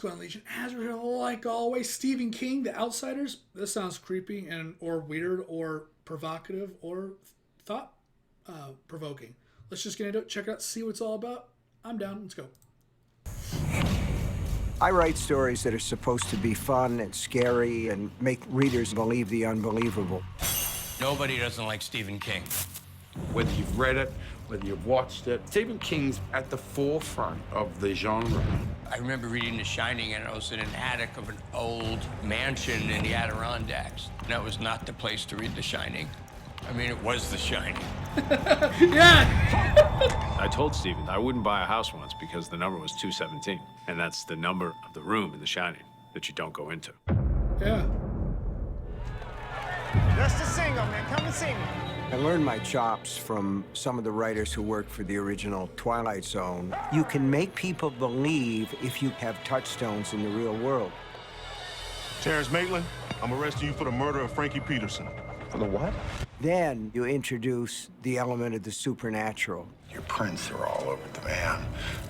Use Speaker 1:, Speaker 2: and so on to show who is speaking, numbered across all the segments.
Speaker 1: Moscow on Legion. Hazard, like always. Stephen King, The Outsiders. This sounds creepy and or weird or provocative or thought provoking. Let's just get into it, check it out, see what it's all about. I'm down. Let's go.
Speaker 2: I write stories that are supposed to be fun and scary and make readers believe the unbelievable.
Speaker 3: Nobody doesn't like Stephen King.
Speaker 4: Whether you've read it, whether you've watched it, Stephen King's at the forefront of the genre.
Speaker 3: I remember reading The Shining, and I was in an attic of an old mansion in the Adirondacks. That was not the place to read The Shining. I mean, it was The Shining.
Speaker 1: Yeah!
Speaker 5: I told Stephen I wouldn't buy a house once because the number was 217, and that's the number of the room in The Shining that you don't go into.
Speaker 1: Yeah.
Speaker 6: Just a single, man. Come and see me.
Speaker 2: I learned my chops from some of the writers who worked for the original Twilight Zone. You can make people believe if you have touchstones in the real world.
Speaker 7: Terrence Maitland, I'm arresting you for the murder of Frankie Peterson.
Speaker 4: For the what?
Speaker 2: Then you introduce the element of the supernatural.
Speaker 8: Your prints are all over the van,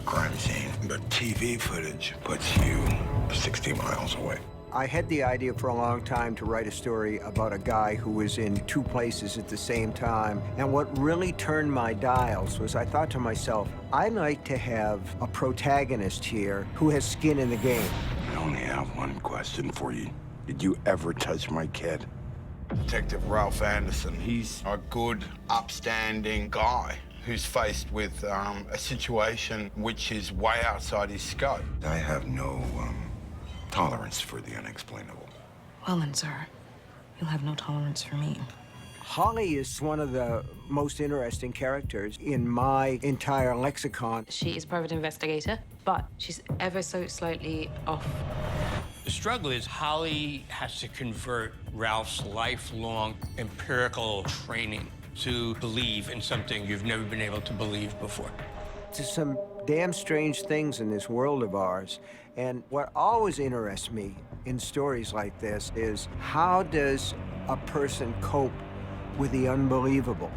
Speaker 8: crime scene, but TV footage puts you 60 miles away.
Speaker 2: I had the idea for a long time to write a story about a guy who was in two places at the same time. And what really turned my dials was I thought to myself, I'd like to have a protagonist here who has skin in the game.
Speaker 8: I only have one question for you. Did you ever touch my kid? Detective Ralph Anderson, he's a good, upstanding guy who's faced with a situation which is way outside his scope. I have no tolerance for the unexplainable.
Speaker 9: Well then, sir, you'll have no tolerance for me.
Speaker 2: Holly is one of the most interesting characters in my entire lexicon.
Speaker 9: She is a private investigator, but she's ever so slightly off.
Speaker 3: The struggle is Holly has to convert Ralph's lifelong empirical training to believe in something you've never been able to believe before.
Speaker 2: There's some damn strange things in this world of ours. And what always interests me in stories like this is how does a person cope with the unbelievable?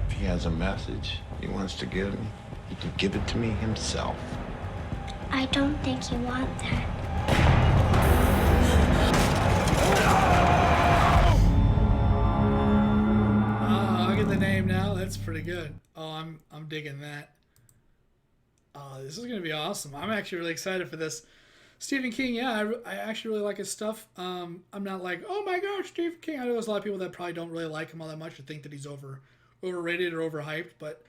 Speaker 8: If he has a message he wants to give me, he can give it to me himself.
Speaker 10: I don't think you want that.
Speaker 1: I get the name now. That's pretty good. Oh, I'm digging that. Oh, this is gonna be awesome. I'm actually really excited for this. Stephen King, yeah, I actually really like his stuff. I'm not like, oh my gosh, Stephen King. I know there's a lot of people that probably don't really like him all that much or think that he's overrated or overhyped, but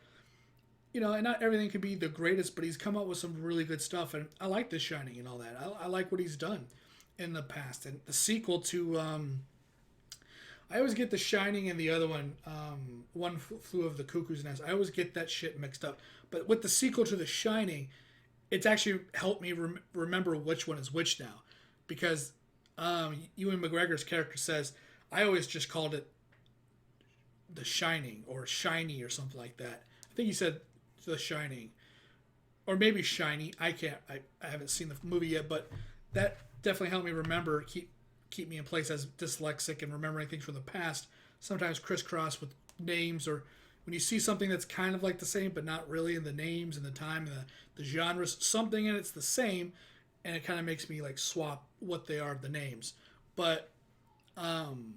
Speaker 1: you know, and not everything could be the greatest, but he's come up with some really good stuff, and I like The Shining and all that. I like what he's done in the past, and the sequel to I always get The Shining and the other one, One Flew Over the Cuckoo's Nest. I always get that shit mixed up. But with the sequel to The Shining, it's actually helped me remember which one is which now. Because Ewan McGregor's character says, I always just called it The Shining or Shiny or something like that. I think he said The Shining. Or maybe Shiny. I haven't seen the movie yet, but that definitely helped me remember, keep me in place as dyslexic and remembering things from the past. Sometimes crisscross with names, or when you see something that's kind of like the same but not really in the names and the time and the genres, something in it's the same, and it kind of makes me like swap what they are, the names. But and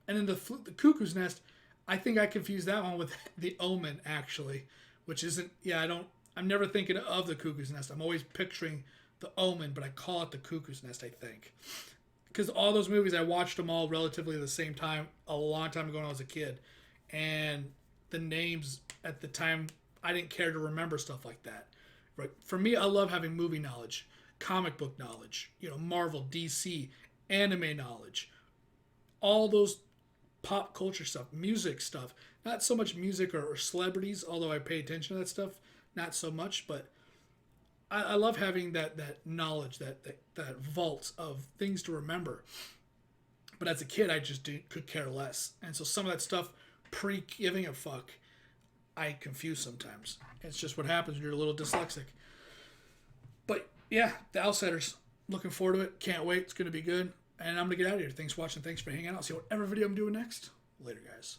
Speaker 1: then the Cuckoo's Nest, I think I confused that one with The Omen actually, which isn't. I'm never thinking of the Cuckoo's Nest. I'm always picturing The Omen, but I call it the Cuckoo's Nest, I think. Because all those movies, I watched them all relatively at the same time, a long time ago when I was a kid. And the names at the time, I didn't care to remember stuff like that. Right? For me, I love having movie knowledge, comic book knowledge, Marvel, DC, anime knowledge, all those pop culture stuff, music stuff. Not so much music or celebrities, although I pay attention to that stuff, not so much, but I love having that knowledge, that vault of things to remember. But as a kid, I just could care less. And so some of that stuff, pre-giving a fuck, I confuse sometimes. It's just what happens when you're a little dyslexic. But yeah, The Outsiders. Looking forward to it. Can't wait. It's going to be good. And I'm going to get out of here. Thanks for watching. Thanks for hanging out. See whatever video I'm doing next. Later, guys.